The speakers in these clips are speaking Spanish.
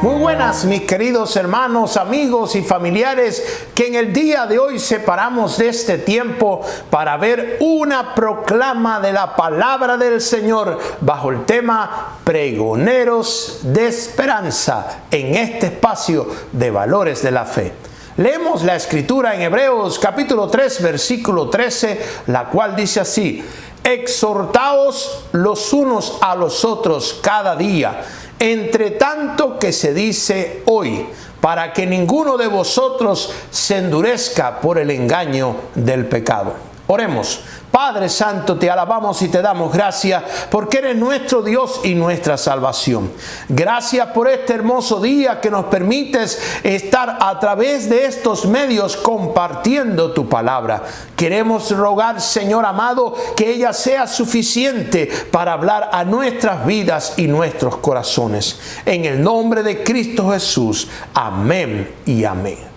Muy buenas, mis queridos hermanos, amigos y familiares, que en el día de hoy separamos de este tiempo para ver una proclama de la palabra del Señor bajo el tema Pregoneros de Esperanza en este espacio de Valores de la Fe. Leemos la escritura en Hebreos capítulo 3 versículo 13, la cual dice así: exhortaos los unos a los otros cada día, entre tanto que se dice hoy, para que ninguno de vosotros se endurezca por el engaño del pecado. Oremos. Padre Santo, te alabamos y te damos gracias porque eres nuestro Dios y nuestra salvación. Gracias por este hermoso día que nos permites estar a través de estos medios compartiendo tu palabra. Queremos rogar, Señor amado, que ella sea suficiente para hablar a nuestras vidas y nuestros corazones. En el nombre de Cristo Jesús. Amén y amén.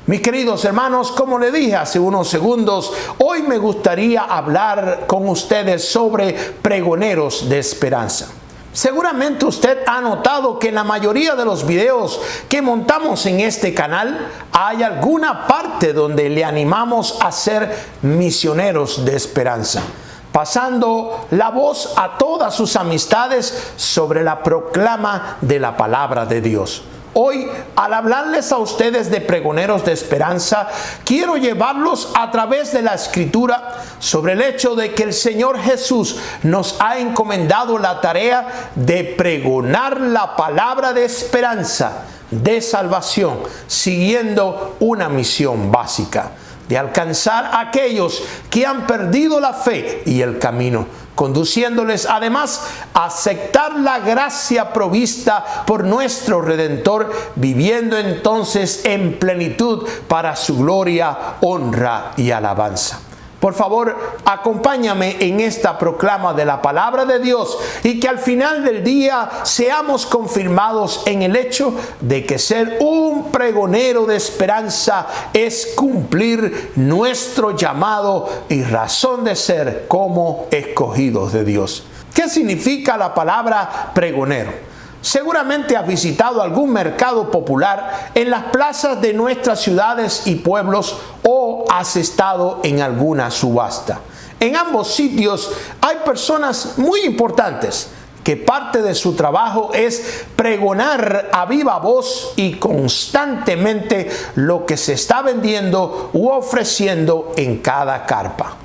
Mis queridos hermanos, como le dije hace unos segundos, hoy me gustaría hablar con ustedes sobre pregoneros de esperanza. Seguramente usted ha notado que en la mayoría de los videos que montamos en este canal hay alguna parte donde le animamos a ser misioneros de esperanza, pasando la voz a todas sus amistades sobre la proclama de la palabra de Dios. Hoy, al hablarles a ustedes de pregoneros de esperanza, quiero llevarlos a través de la Escritura sobre el hecho de que el Señor Jesús nos ha encomendado la tarea de pregonar la palabra de esperanza, de salvación, siguiendo una misión básica, de alcanzar a aquellos que han perdido la fe y el camino, conduciéndoles además a aceptar la gracia provista por nuestro Redentor, viviendo entonces en plenitud para su gloria, honra y alabanza. Por favor, acompáñame en esta proclama de la palabra de Dios y que al final del día seamos confirmados en el hecho de que ser un pregonero de esperanza es cumplir nuestro llamado y razón de ser como escogidos de Dios. ¿Qué significa la palabra pregonero? Seguramente has visitado algún mercado popular en las plazas de nuestras ciudades y pueblos o has estado en alguna subasta. En ambos sitios hay personas muy importantes que parte de su trabajo es pregonar a viva voz y constantemente lo que se está vendiendo u ofreciendo en cada carpa.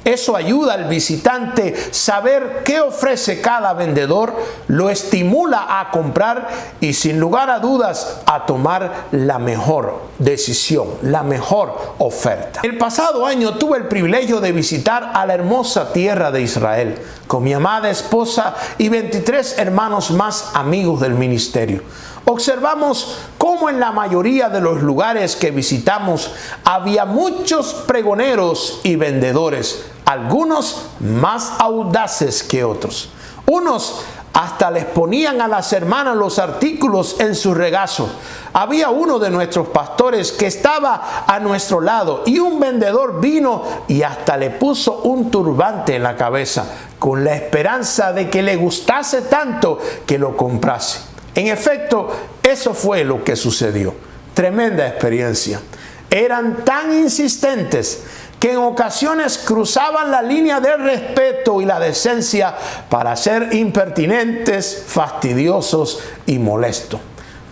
Eso ayuda al visitante a saber qué ofrece cada vendedor, lo estimula a comprar y sin lugar a dudas a tomar la mejor decisión, la mejor oferta. El pasado año tuve el privilegio de visitar a la hermosa tierra de Israel con mi amada esposa y 23 hermanos más amigos del ministerio. Observamos cómo en la mayoría de los lugares que visitamos había muchos pregoneros y vendedores, algunos más audaces que otros. Unos hasta les ponían a las hermanas los artículos en su regazo. Había uno de nuestros pastores que estaba a nuestro lado y un vendedor vino y hasta le puso un turbante en la cabeza con la esperanza de que le gustase tanto que lo comprase. En efecto, eso fue lo que sucedió. Tremenda experiencia. Eran tan insistentes que en ocasiones cruzaban la línea del respeto y la decencia para ser impertinentes, fastidiosos y molestos.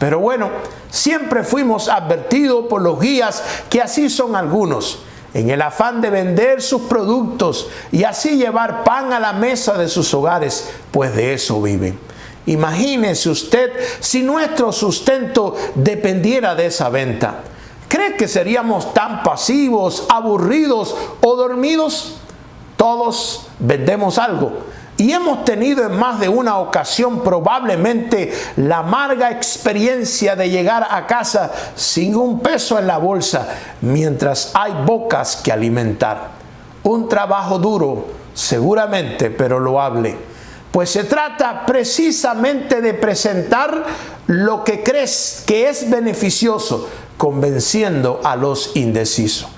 Pero bueno, siempre fuimos advertidos por los guías que así son algunos, en el afán de vender sus productos y así llevar pan a la mesa de sus hogares, pues de eso viven. Imagínese usted si nuestro sustento dependiera de esa venta. ¿Cree que seríamos tan pasivos, aburridos o dormidos? Todos vendemos algo y hemos tenido en más de una ocasión probablemente la amarga experiencia de llegar a casa sin un peso en la bolsa mientras hay bocas que alimentar. Un trabajo duro, seguramente, pero loable. Pues se trata precisamente de presentar lo que crees que es beneficioso, convenciendo a los indecisos.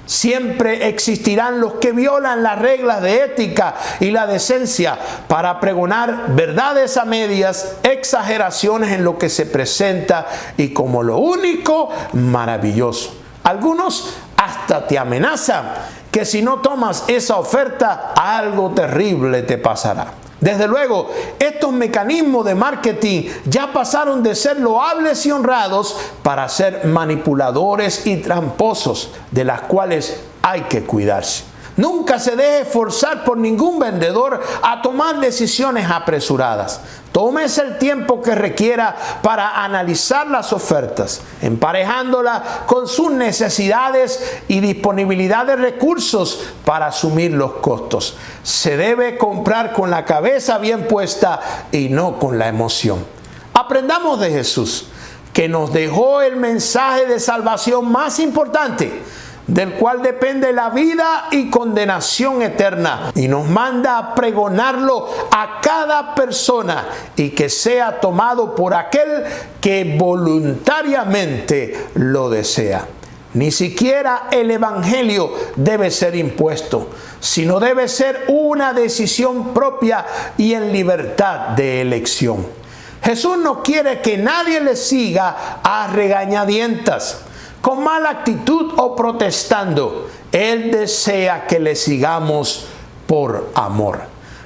Siempre existirán los que violan las reglas de ética y la decencia para pregonar verdades a medias, exageraciones en lo que se presenta y como lo único maravilloso. Algunos hasta te amenazan que si no tomas esa oferta, algo terrible te pasará. Desde luego, estos mecanismos de marketing ya pasaron de ser loables y honrados para ser manipuladores y tramposos, de las cuales hay que cuidarse. Nunca se deje forzar por ningún vendedor a tomar decisiones apresuradas. Tómese el tiempo que requiera para analizar las ofertas, emparejándolas con sus necesidades y disponibilidad de recursos para asumir los costos. Se debe comprar con la cabeza bien puesta y no con la emoción. Aprendamos de Jesús, que nos dejó el mensaje de salvación más importante, del cual depende la vida y condenación eterna, y nos manda a pregonarlo a cada persona y que sea tomado por aquel que voluntariamente lo desea. Ni siquiera el evangelio debe ser impuesto, sino debe ser una decisión propia y en libertad de elección. Jesús no quiere que nadie le siga a regañadientas, con mala actitud o protestando. Él desea que le sigamos por amor.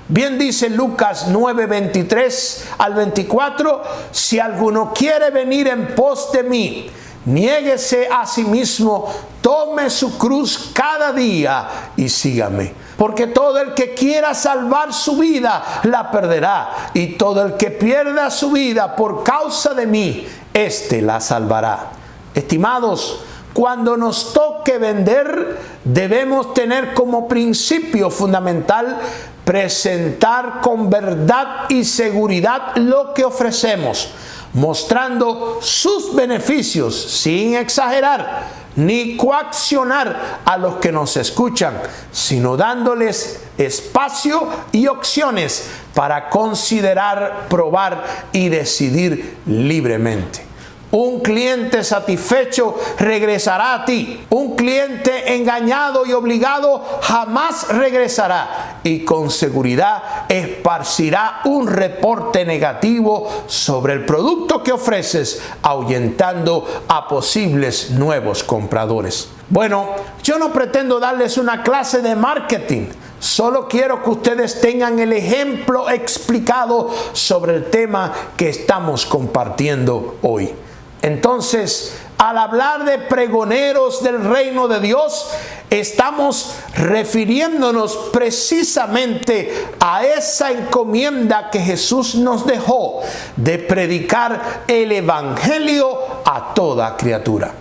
Bien dice Lucas 9:23 al 24, si alguno quiere venir en pos de mí, niéguese a sí mismo, tome su cruz cada día y sígame. Porque todo el que quiera salvar su vida la perderá, y todo el que pierda su vida por causa de mí, éste la salvará. Estimados, cuando nos toque vender, debemos tener como principio fundamental presentar con verdad y seguridad lo que ofrecemos, mostrando sus beneficios sin exagerar ni coaccionar a los que nos escuchan, sino dándoles espacio y opciones para considerar, probar y decidir libremente. Un cliente satisfecho regresará a ti. Un cliente engañado y obligado jamás regresará, y con seguridad esparcirá un reporte negativo sobre el producto que ofreces, ahuyentando a posibles nuevos compradores. Bueno, yo no pretendo darles una clase de marketing. Solo quiero que ustedes tengan el ejemplo explicado sobre el tema que estamos compartiendo hoy. Entonces, al hablar de pregoneros del reino de Dios, estamos refiriéndonos precisamente a esa encomienda que Jesús nos dejó de predicar el evangelio a toda criatura.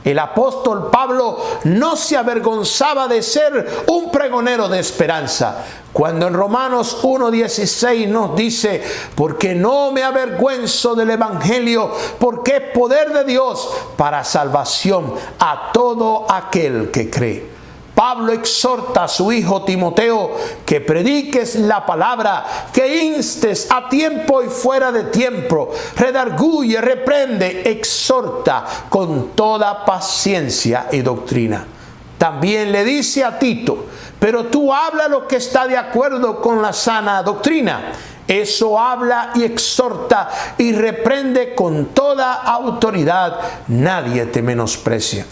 El apóstol Pablo no se avergonzaba de ser un pregonero de esperanza, cuando en Romanos 1:16 nos dice: porque no me avergüenzo del evangelio, porque es poder de Dios para salvación a todo aquel que cree. Pablo exhorta a su hijo Timoteo que prediques la palabra, que instes a tiempo y fuera de tiempo, redarguye, reprende, exhorta con toda paciencia y doctrina. También le dice a Tito: pero tú habla lo que está de acuerdo con la sana doctrina. Eso habla y exhorta y reprende con toda autoridad. Nadie te menosprecia.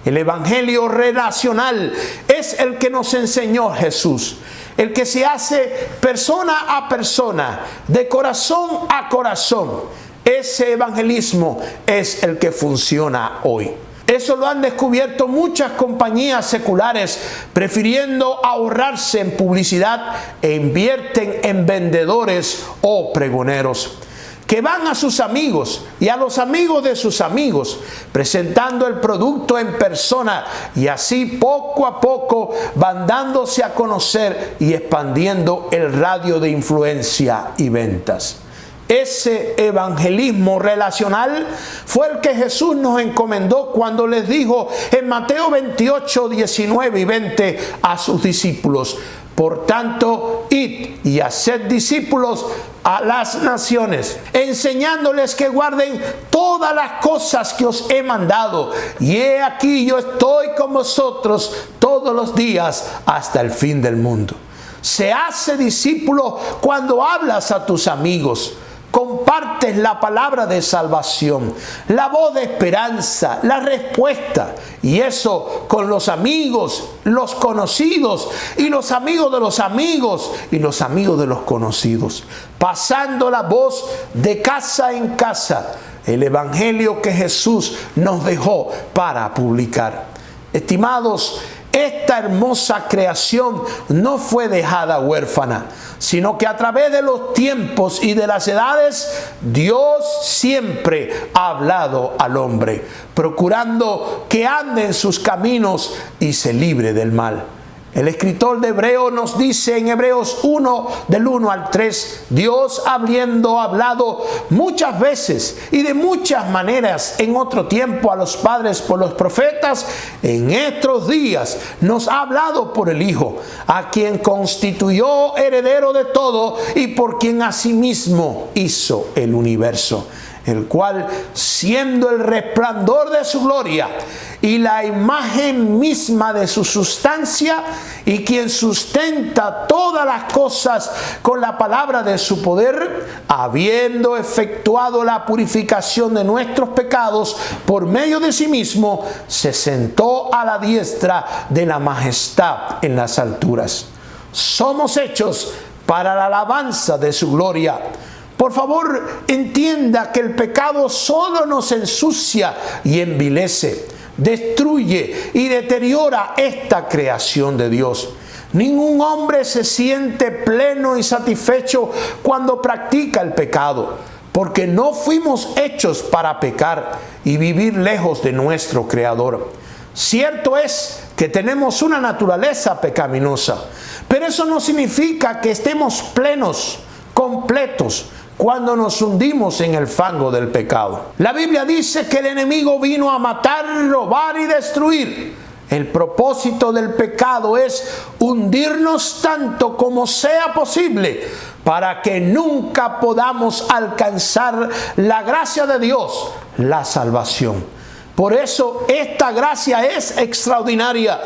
El evangelio relacional es el que nos enseñó Jesús, el que se hace persona a persona, de corazón a corazón. Ese evangelismo es el que funciona hoy. Eso lo han descubierto muchas compañías seculares, prefiriendo ahorrarse en publicidad e invierten en vendedores o pregoneros que van a sus amigos y a los amigos de sus amigos, presentando el producto en persona, y así poco a poco van dándose a conocer y expandiendo el radio de influencia y ventas. Ese evangelismo relacional fue el que Jesús nos encomendó cuando les dijo en Mateo 28, 19 y 20 a sus discípulos: Por tanto, id y haced discípulos a las naciones, enseñándoles que guarden todas las cosas que os he mandado. Y he aquí, yo estoy con vosotros todos los días hasta el fin del mundo. Se hace discípulo cuando hablas a tus amigos, compartes la palabra de salvación, la voz de esperanza, la respuesta, y eso con los amigos, los conocidos, y los amigos de los amigos, y los amigos de los conocidos, pasando la voz de casa en casa, el evangelio que Jesús nos dejó para publicar. Estimados, esta hermosa creación no fue dejada huérfana, sino que a través de los tiempos y de las edades, Dios siempre ha hablado al hombre, procurando que ande en sus caminos y se libre del mal. El escritor de Hebreos nos dice en Hebreos 1, del 1 al 3, Dios habiendo hablado muchas veces y de muchas maneras en otro tiempo a los padres por los profetas, en estos días nos ha hablado por el Hijo, a quien constituyó heredero de todo y por quien asimismo hizo el universo, el cual, siendo el resplandor de su gloria y la imagen misma de su sustancia, y quien sustenta todas las cosas con la palabra de su poder, habiendo efectuado la purificación de nuestros pecados por medio de sí mismo, se sentó a la diestra de la majestad en las alturas. Somos hechos para la alabanza de su gloria. Por favor, entienda que el pecado solo nos ensucia y envilece, destruye y deteriora esta creación de Dios. Ningún hombre se siente pleno y satisfecho cuando practica el pecado, porque no fuimos hechos para pecar y vivir lejos de nuestro Creador. Cierto es que tenemos una naturaleza pecaminosa, pero eso no significa que estemos plenos, completos, cuando nos hundimos en el fango del pecado. La Biblia dice que el enemigo vino a matar, robar y destruir. El propósito del pecado es hundirnos tanto como sea posible para que nunca podamos alcanzar la gracia de Dios, la salvación. Por eso esta gracia es extraordinaria.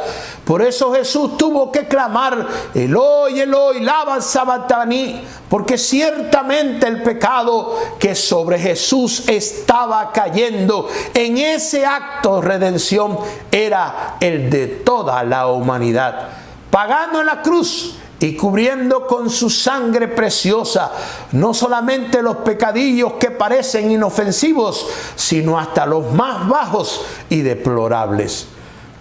Por eso Jesús tuvo que clamar, Eloi, Eloi, lama sabachthani, porque ciertamente el pecado que sobre Jesús estaba cayendo en ese acto de redención era el de toda la humanidad. Pagando en la cruz y cubriendo con su sangre preciosa no solamente los pecadillos que parecen inofensivos, sino hasta los más bajos y deplorables.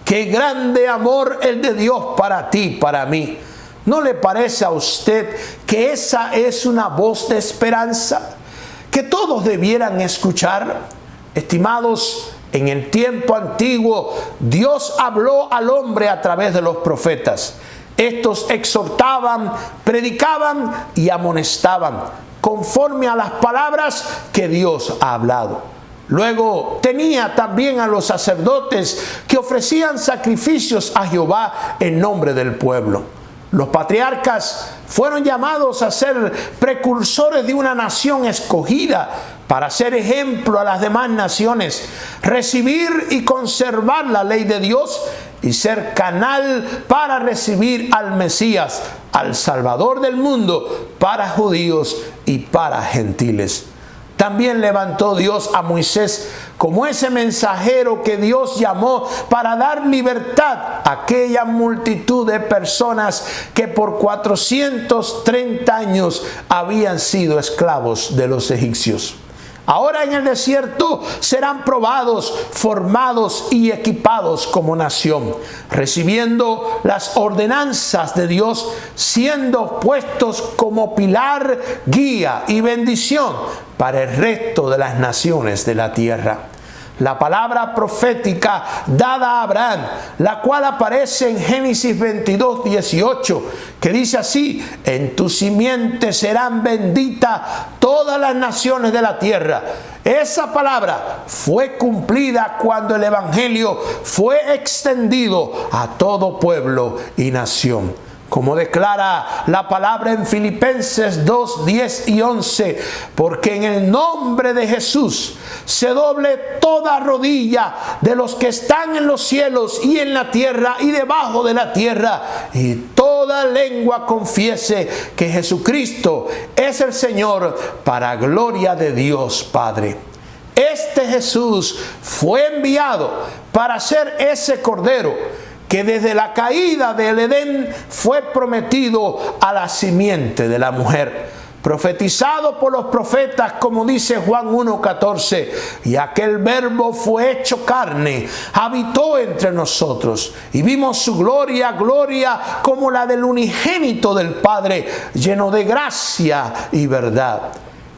¡Qué grande amor el de Dios para ti, para mí! ¿No le parece a usted que esa es una voz de esperanza que todos debieran escuchar? Estimados, en el tiempo antiguo Dios habló al hombre a través de los profetas. Estos exhortaban, predicaban y amonestaban conforme a las palabras que Dios ha hablado. Luego tenía también a los sacerdotes que ofrecían sacrificios a Jehová en nombre del pueblo. Los patriarcas fueron llamados a ser precursores de una nación escogida para ser ejemplo a las demás naciones, recibir y conservar la ley de Dios y ser canal para recibir al Mesías, al Salvador del mundo, para judíos y para gentiles. También levantó Dios a Moisés como ese mensajero que Dios llamó para dar libertad a aquella multitud de personas que por 430 años habían sido esclavos de los egipcios. Ahora en el desierto serán probados, formados y equipados como nación, recibiendo las ordenanzas de Dios, siendo puestos como pilar, guía y bendición para el resto de las naciones de la tierra. La palabra profética dada a Abraham, la cual aparece en Génesis 22, 18, que dice así: en tu simiente serán benditas todas las naciones de la tierra. Esa palabra fue cumplida cuando el evangelio fue extendido a todo pueblo y nación. Como declara la palabra en Filipenses 2, 10 y 11, porque en el nombre de Jesús se doble toda rodilla de los que están en los cielos y en la tierra y debajo de la tierra, y toda lengua confiese que Jesucristo es el Señor, para gloria de Dios Padre. Este Jesús fue enviado para ser ese Cordero que desde la caída del Edén fue prometido a la simiente de la mujer, profetizado por los profetas, como dice Juan 1:14, y aquel verbo fue hecho carne, habitó entre nosotros, y vimos su gloria, gloria como la del unigénito del Padre, lleno de gracia y verdad.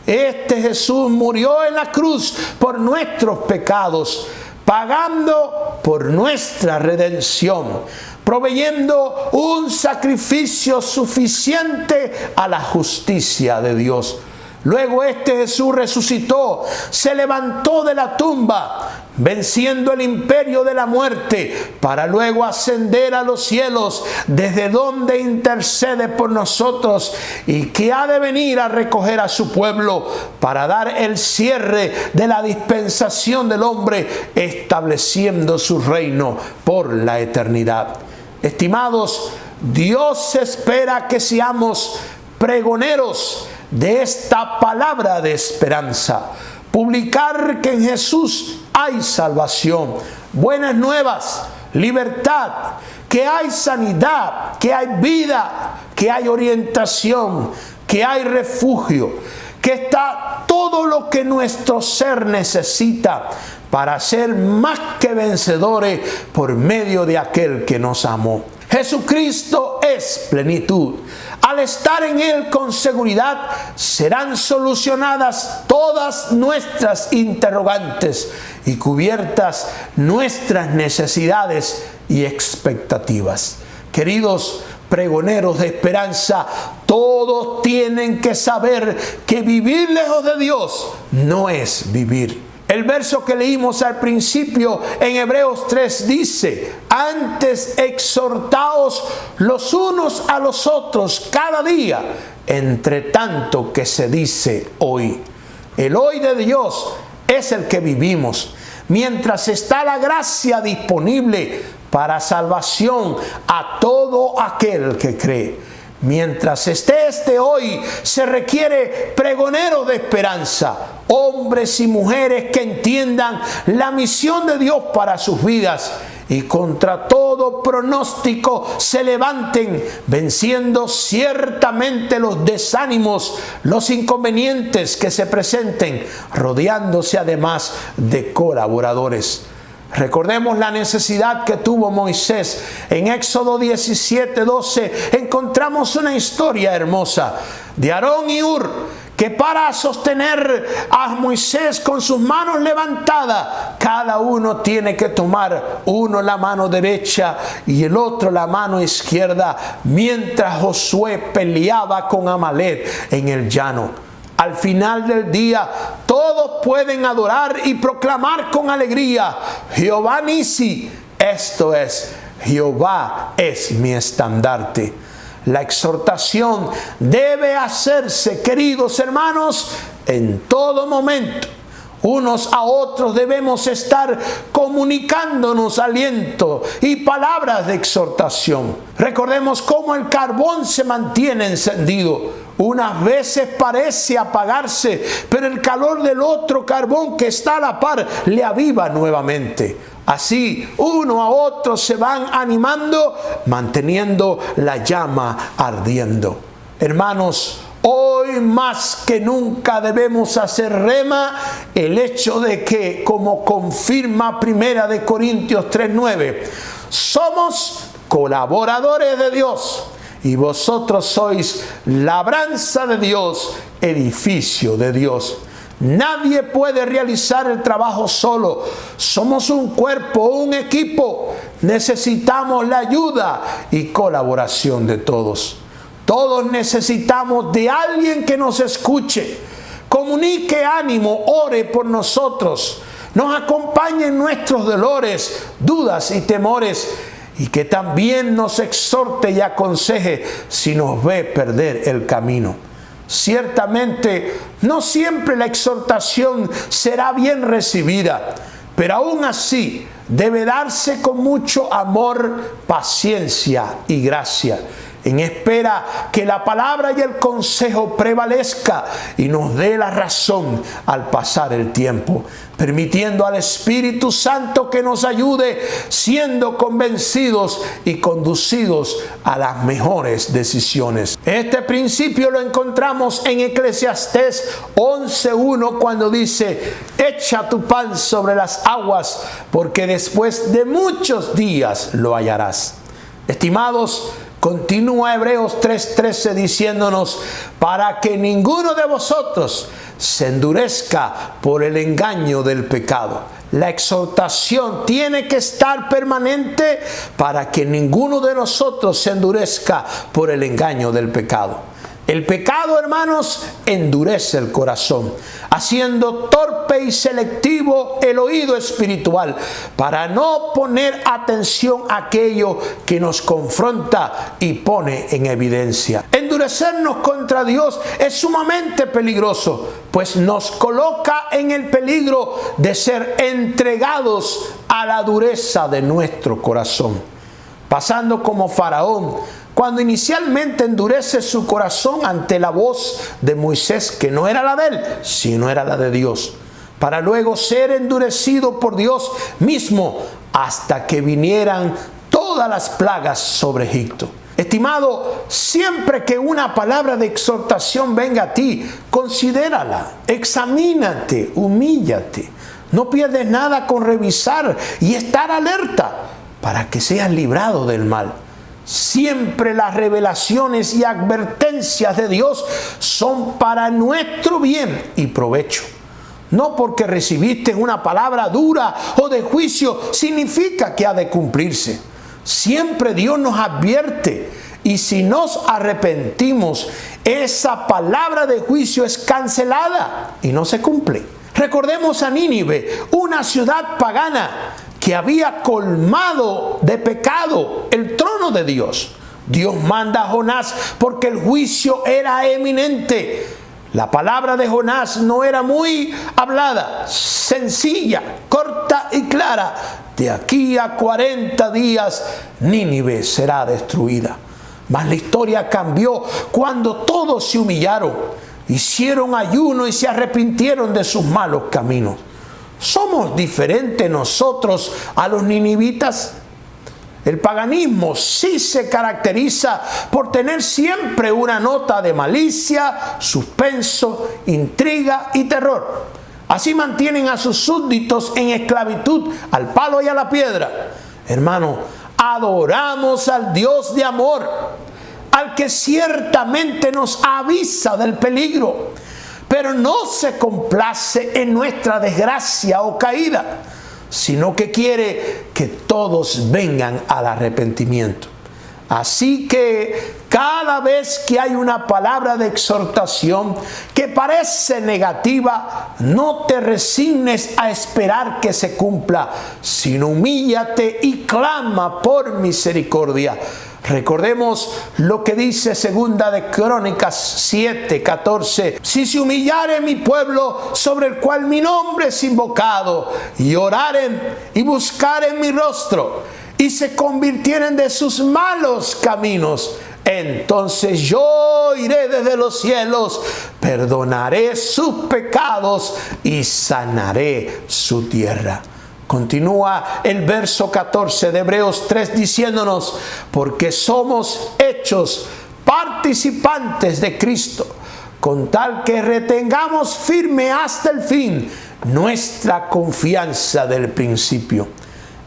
Este Jesús murió en la cruz por nuestros pecados, pagando por nuestra redención, proveyendo un sacrificio suficiente a la justicia de Dios. Luego este Jesús resucitó, se levantó de la tumba, venciendo el imperio de la muerte, para luego ascender a los cielos, desde donde intercede por nosotros, y que ha de venir a recoger a su pueblo para dar el cierre de la dispensación del hombre, estableciendo su reino por la eternidad. Estimados, Dios espera que seamos pregoneros de esta palabra de esperanza. Publicar que en Jesús hay salvación, buenas nuevas, libertad, que hay sanidad, que hay vida, que hay orientación, que hay refugio, que está todo lo que nuestro ser necesita para ser más que vencedores por medio de aquel que nos amó. Jesucristo es plenitud. Al estar en Él con seguridad, serán solucionadas todas nuestras interrogantes y cubiertas nuestras necesidades y expectativas. Queridos pregoneros de esperanza, todos tienen que saber que vivir lejos de Dios no es vivir. El verso que leímos al principio en Hebreos 3 dice: antes exhortaos los unos a los otros cada día, entre tanto que se dice hoy. El hoy de Dios es el que vivimos, mientras está la gracia disponible para salvación a todo aquel que cree. Mientras esté este hoy, se requiere pregoneros de esperanza, hombres y mujeres que entiendan la misión de Dios para sus vidas y contra todo pronóstico se levanten, venciendo ciertamente los desánimos, los inconvenientes que se presenten, rodeándose además de colaboradores. Recordemos la necesidad que tuvo Moisés. En Éxodo 17:12 encontramos una historia hermosa de Aarón y Hur, que para sostener a Moisés con sus manos levantadas, cada uno tiene que tomar, uno la mano derecha y el otro la mano izquierda, mientras Josué peleaba con Amalek en el llano. Al final del día, todos pueden adorar y proclamar con alegría: Jehová Nisi, esto es, Jehová es mi estandarte. La exhortación debe hacerse, queridos hermanos, en todo momento. Unos a otros debemos estar comunicándonos aliento y palabras de exhortación. Recordemos cómo el carbón se mantiene encendido. Unas veces parece apagarse, pero el calor del otro carbón que está a la par le aviva nuevamente. Así, uno a otro se van animando, manteniendo la llama ardiendo. Hermanos, hoy más que nunca debemos hacer rema el hecho de que, como confirma 1 Corintios 3:9, somos colaboradores de Dios y vosotros sois labranza de Dios, edificio de Dios. Nadie puede realizar el trabajo solo. Somos un cuerpo, un equipo. Necesitamos la ayuda y colaboración de todos. Todos necesitamos de alguien que nos escuche, comunique ánimo, ore por nosotros, nos acompañe en nuestros dolores, dudas y temores, y que también nos exhorte y aconseje si nos ve perder el camino. Ciertamente, no siempre la exhortación será bien recibida, pero aún así debe darse con mucho amor, paciencia y gracia, en espera que la palabra y el consejo prevalezca y nos dé la razón al pasar el tiempo, permitiendo al Espíritu Santo que nos ayude, siendo convencidos y conducidos a las mejores decisiones. Este principio lo encontramos en Eclesiastés 11:1, cuando dice: echa tu pan sobre las aguas, porque después de muchos días lo hallarás. Estimados, continúa Hebreos 3:13 diciéndonos: para que ninguno de vosotros se endurezca por el engaño del pecado. La exhortación tiene que estar permanente para que ninguno de nosotros se endurezca por el engaño del pecado. El pecado, hermanos, endurece el corazón, haciendo torpe y selectivo el oído espiritual para no poner atención a aquello que nos confronta y pone en evidencia. Endurecernos contra Dios es sumamente peligroso, pues nos coloca en el peligro de ser entregados a la dureza de nuestro corazón, pasando como Faraón, cuando inicialmente endurece su corazón ante la voz de Moisés, que no era la de él, sino era la de Dios, para luego ser endurecido por Dios mismo hasta que vinieran todas las plagas sobre Egipto. Estimado, siempre que una palabra de exhortación venga a ti, considérala, examínate, humíllate. No pierdes nada con revisar y estar alerta para que seas librado del mal. Siempre las revelaciones y advertencias de Dios son para nuestro bien y provecho. No porque recibiste una palabra dura o de juicio significa que ha de cumplirse. Siempre Dios nos advierte, y si nos arrepentimos, esa palabra de juicio es cancelada y no se cumple. Recordemos a Nínive, una ciudad pagana que había colmado de pecado el trono de Dios. Dios manda a Jonás porque el juicio era eminente. La palabra de Jonás no era muy hablada, sencilla, corta y clara: de aquí a 40 días Nínive será destruida. Mas la historia cambió cuando todos se humillaron, hicieron ayuno y se arrepintieron de sus malos caminos. ¿Somos diferentes nosotros a los ninivitas? El paganismo sí se caracteriza por tener siempre una nota de malicia, suspenso, intriga y terror. Así mantienen a sus súbditos en esclavitud al palo y a la piedra. Hermano, adoramos al Dios de amor, al que ciertamente nos avisa del peligro, pero no se complace en nuestra desgracia o caída, sino que quiere que todos vengan al arrepentimiento. Así que cada vez que hay una palabra de exhortación que parece negativa, no te resignes a esperar que se cumpla, sino humíllate y clama por misericordia. Recordemos lo que dice Segunda de Crónicas 7:14. Si se humillare mi pueblo, sobre el cual mi nombre es invocado, y oraren y buscaren mi rostro, y se convirtieren de sus malos caminos, entonces yo iré desde los cielos, perdonaré sus pecados y sanaré su tierra. Continúa el verso 14 de Hebreos 3 diciéndonos: porque somos hechos participantes de Cristo, con tal que retengamos firme hasta el fin nuestra confianza del principio.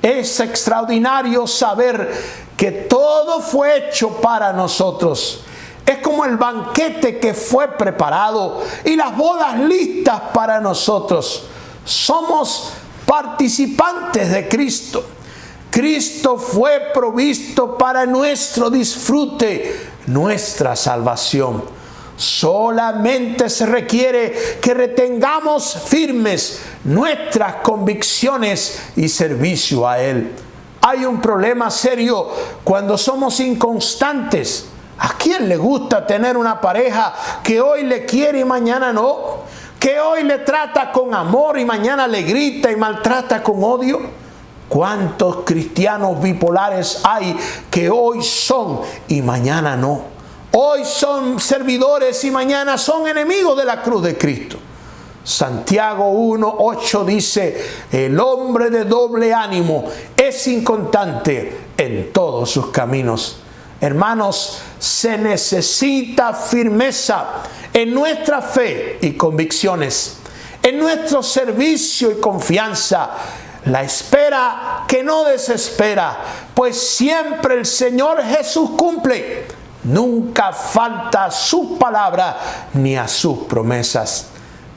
Es extraordinario saber que todo fue hecho para nosotros. Es como el banquete que fue preparado y las bodas listas para nosotros. Somos participantes de Cristo. Cristo fue provisto para nuestro disfrute, nuestra salvación. Solamente se requiere que retengamos firmes nuestras convicciones y servicio a Él. hay un problema serio cuando somos inconstantes. ¿A quién le gusta tener una pareja que hoy le quiere y mañana no? Que hoy le trata con amor y mañana le grita y maltrata con odio. ¿Cuántos cristianos bipolares hay que hoy son y mañana no? Hoy son servidores y mañana son enemigos de la cruz de Cristo. Santiago 1:8 dice: el hombre de doble ánimo es inconstante en todos sus caminos. Hermanos, se necesita firmeza en nuestra fe y convicciones, en nuestro servicio y confianza, la espera que no desespera, pues siempre el Señor Jesús cumple. Nunca falta a su palabra ni a sus promesas.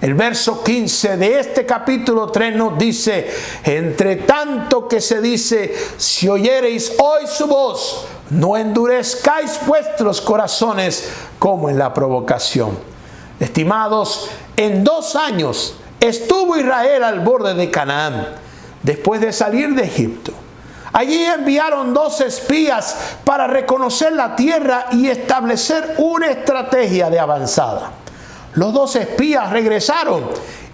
El verso 15 de este capítulo 3 nos dice: entre tanto que se dice, si oyereis hoy su voz, no endurezcáis vuestros corazones como en la provocación. Estimados, en 2 años estuvo Israel al borde de Canaán, después de salir de Egipto. Allí enviaron 2 espías para reconocer la tierra y establecer una estrategia de avanzada. Los 2 espías regresaron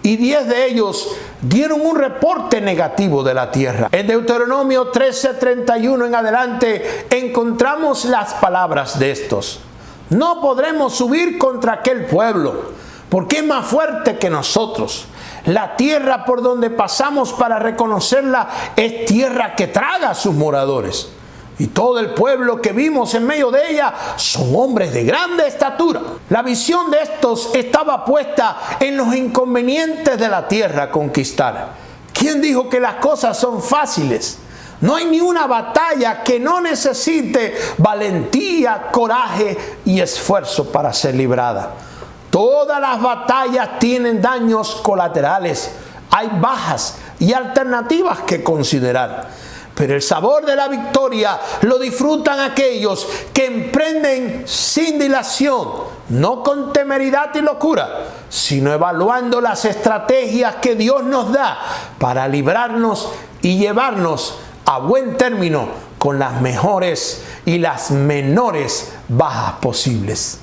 y 10 de ellos dieron un reporte negativo de la tierra. En Deuteronomio 13:31 en adelante encontramos las palabras de estos: no podremos subir contra aquel pueblo, porque es más fuerte que nosotros. La tierra por donde pasamos para reconocerla es tierra que traga a sus moradores. Y todo el pueblo que vimos en medio de ella son hombres de grande estatura. La visión de estos estaba puesta en los inconvenientes de la tierra a conquistar. ¿Quién dijo que las cosas son fáciles? No hay ni una batalla que no necesite valentía, coraje y esfuerzo para ser librada. Todas las batallas tienen daños colaterales, hay bajas y alternativas que considerar. Pero el sabor de la victoria lo disfrutan aquellos que emprenden sin dilación, no con temeridad y locura, sino evaluando las estrategias que Dios nos da para librarnos y llevarnos a buen término con las mejores y las menores bajas posibles.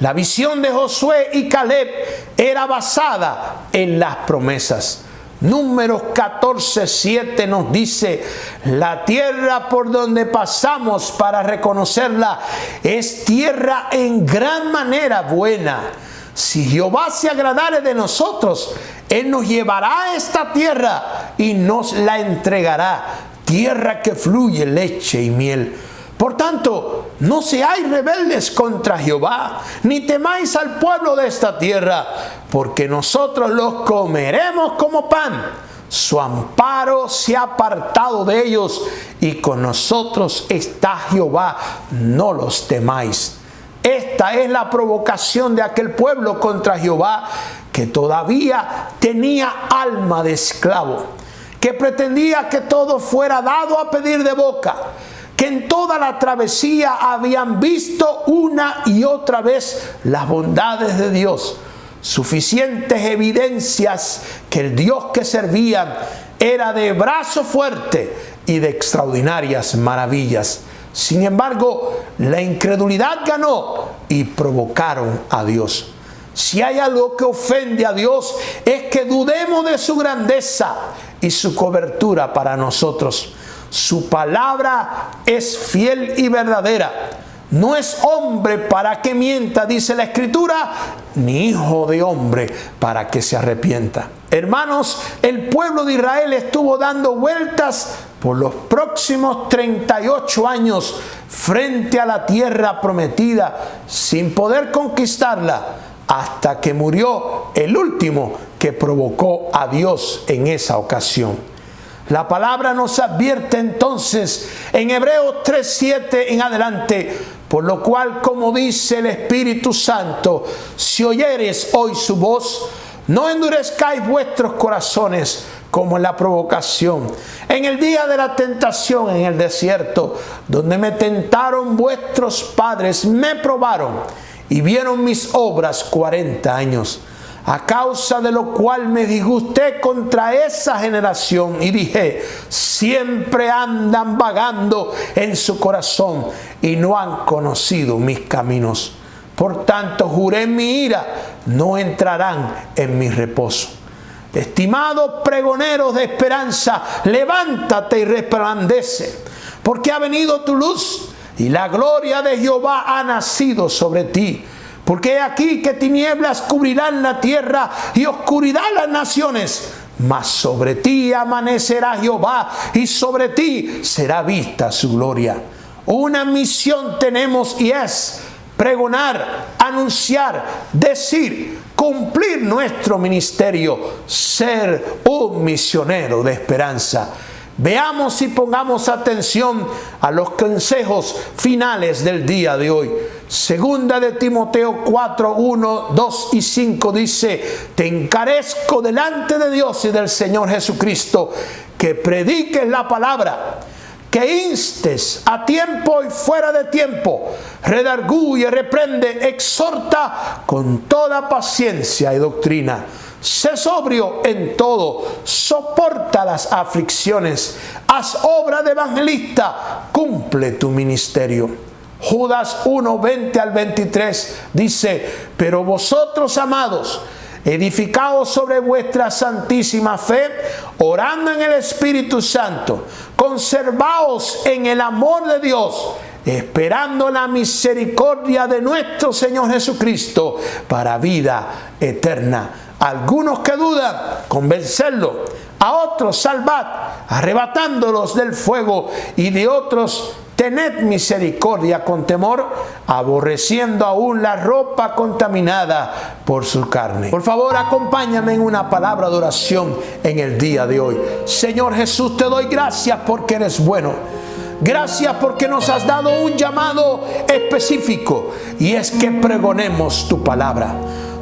La visión de Josué y Caleb era basada en las promesas. Números 14:7 nos dice: la tierra por donde pasamos para reconocerla es tierra en gran manera buena. Si Jehová se agradare de nosotros, Él nos llevará a esta tierra y nos la entregará, tierra que fluye leche y miel. Por tanto, no seáis rebeldes contra Jehová, ni temáis al pueblo de esta tierra, porque nosotros los comeremos como pan. Su amparo se ha apartado de ellos, y con nosotros está Jehová, no los temáis. Esta es la provocación de aquel pueblo contra Jehová, que todavía tenía alma de esclavo, que pretendía que todo fuera dado a pedir de boca, que en toda la travesía habían visto una y otra vez las bondades de Dios, suficientes evidencias que el Dios que servían era de brazo fuerte y de extraordinarias maravillas. Sin embargo, la incredulidad ganó y provocaron a Dios. Si hay algo que ofende a Dios, es que dudemos de su grandeza y su cobertura para nosotros. Su palabra es fiel y verdadera. No es hombre para que mienta, dice la Escritura, ni hijo de hombre para que se arrepienta. Hermanos, el pueblo de Israel estuvo dando vueltas por los próximos 38 años frente a la tierra prometida, sin poder conquistarla, hasta que murió el último que provocó a Dios en esa ocasión. La palabra nos advierte entonces en Hebreos 3:7 en adelante: por lo cual, como dice el Espíritu Santo, si oyeres hoy su voz, no endurezcáis vuestros corazones como en la provocación, en el día de la tentación en el desierto, donde me tentaron vuestros padres, me probaron y vieron mis obras 40 años. a causa de lo cual me disgusté contra esa generación y dije, siempre andan vagando en su corazón y no han conocido mis caminos. Por tanto, juré en mi ira, no entrarán en mi reposo. Estimados pregoneros de esperanza, levántate y resplandece, porque ha venido tu luz y la gloria de Jehová ha nacido sobre ti. Porque he aquí que tinieblas cubrirán la tierra y oscuridad las naciones, mas sobre ti amanecerá Jehová y sobre ti será vista su gloria. Una misión tenemos y es pregonar, anunciar, decir, cumplir nuestro ministerio, ser un misionero de esperanza. Veamos y pongamos atención a los consejos finales del día de hoy. Segunda de Timoteo 4, 1, 2 y 5 dice, te encarezco delante de Dios y del Señor Jesucristo, que prediques la palabra, que instes a tiempo y fuera de tiempo, redarguye, reprende, exhorta con toda paciencia y doctrina. Sé sobrio en todo, soporta las aflicciones, haz obra de evangelista, cumple tu ministerio. Judas 1, 20 al 23 dice, pero vosotros, amados, edificaos sobre vuestra santísima fe, orando en el Espíritu Santo, conservaos en el amor de Dios, esperando la misericordia de nuestro Señor Jesucristo para vida eterna. Algunos que dudan, convencerlos; a otros salvad, arrebatándolos del fuego; y de otros tened misericordia con temor, aborreciendo aún la ropa contaminada por su carne. Por favor, acompáñame en una palabra de oración en el día de hoy. Señor Jesús, te doy gracias porque eres bueno. Gracias porque nos has dado un llamado específico, y es que pregonemos tu palabra.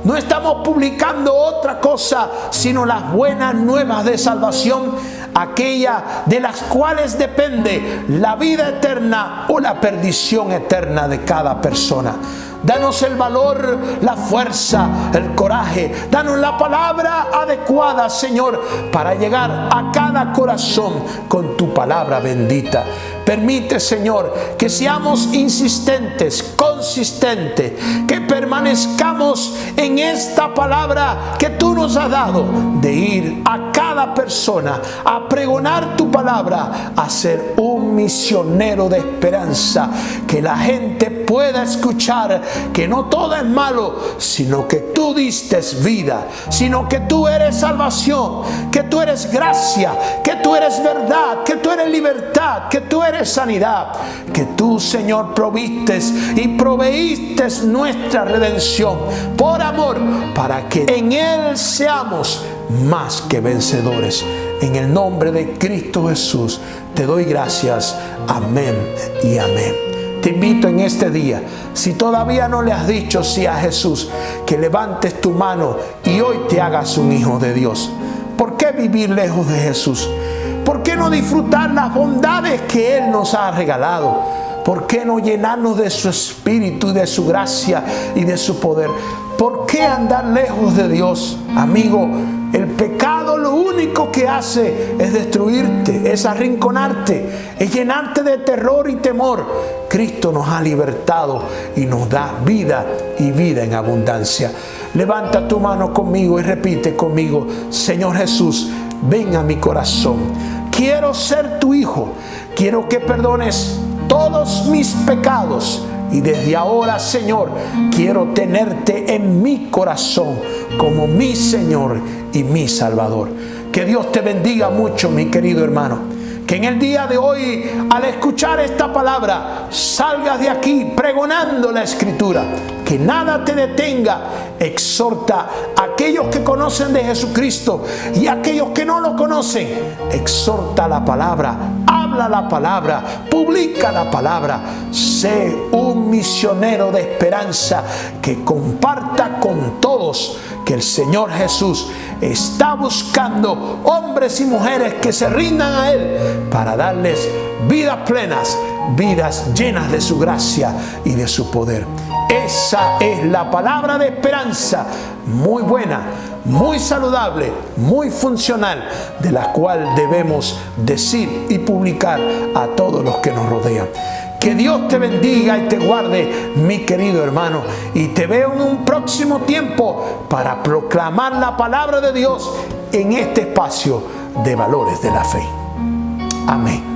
No estamos publicando otra cosa sino las buenas nuevas de salvación, aquellas de las cuales depende la vida eterna o la perdición eterna de cada persona. Danos el valor, la fuerza, el coraje. Danos la palabra adecuada, Señor, para llegar a cada corazón con tu palabra bendita. Permite, Señor, que seamos insistentes, consistentes, que permanezcamos en esta palabra que tú nos has dado, de ir a cada persona a pregonar tu palabra, a ser un misionero de esperanza, que la gente pueda escuchar que no todo es malo, sino que tú diste vida, sino que tú eres salvación, que tú eres gracia, que tú eres verdad, que tú eres libertad, que tú eres sanidad, que tú, Señor, proviste y proveíste nuestra redención por amor, para que en Él seamos más que vencedores. En el nombre de Cristo Jesús te doy gracias. Amén y amén. Te invito en este día, si todavía no le has dicho sí a Jesús, que levantes tu mano y hoy te hagas un hijo de Dios. ¿Por qué vivir lejos de Jesús? ¿Por qué no disfrutar las bondades que Él nos ha regalado? ¿Por qué no llenarnos de su espíritu y de su gracia y de su poder? ¿Por qué andar lejos de Dios? Amigo, el pecado lo único que hace es destruirte, es arrinconarte, es llenarte de terror y temor. Cristo nos ha libertado y nos da vida, y vida en abundancia. Levanta tu mano conmigo y repite conmigo: Señor Jesús, ven a mi corazón. Quiero ser tu hijo. Quiero que perdones todos mis pecados. Y desde ahora, Señor, quiero tenerte en mi corazón como mi Señor y mi Salvador. Que Dios te bendiga mucho, mi querido hermano. Que en el día de hoy, al escuchar esta palabra, salgas de aquí pregonando la Escritura. Que nada te detenga. Exhorta a aquellos que conocen de Jesucristo y a aquellos que no lo conocen. Exhorta la palabra, habla la palabra, publica la palabra. Sé un misionero de esperanza que comparta con todos que el Señor Jesús está buscando hombres y mujeres que se rindan a Él para darles vidas plenas vidas llenas de su gracia y de su poder. Esa es la palabra de esperanza, muy buena, muy saludable, muy funcional, de la cual debemos decir y publicar a todos los que nos rodean. Que Dios te bendiga y te guarde, mi querido hermano, y te veo en un próximo tiempo para proclamar la palabra de Dios en este espacio de Valores de la Fe. Amén.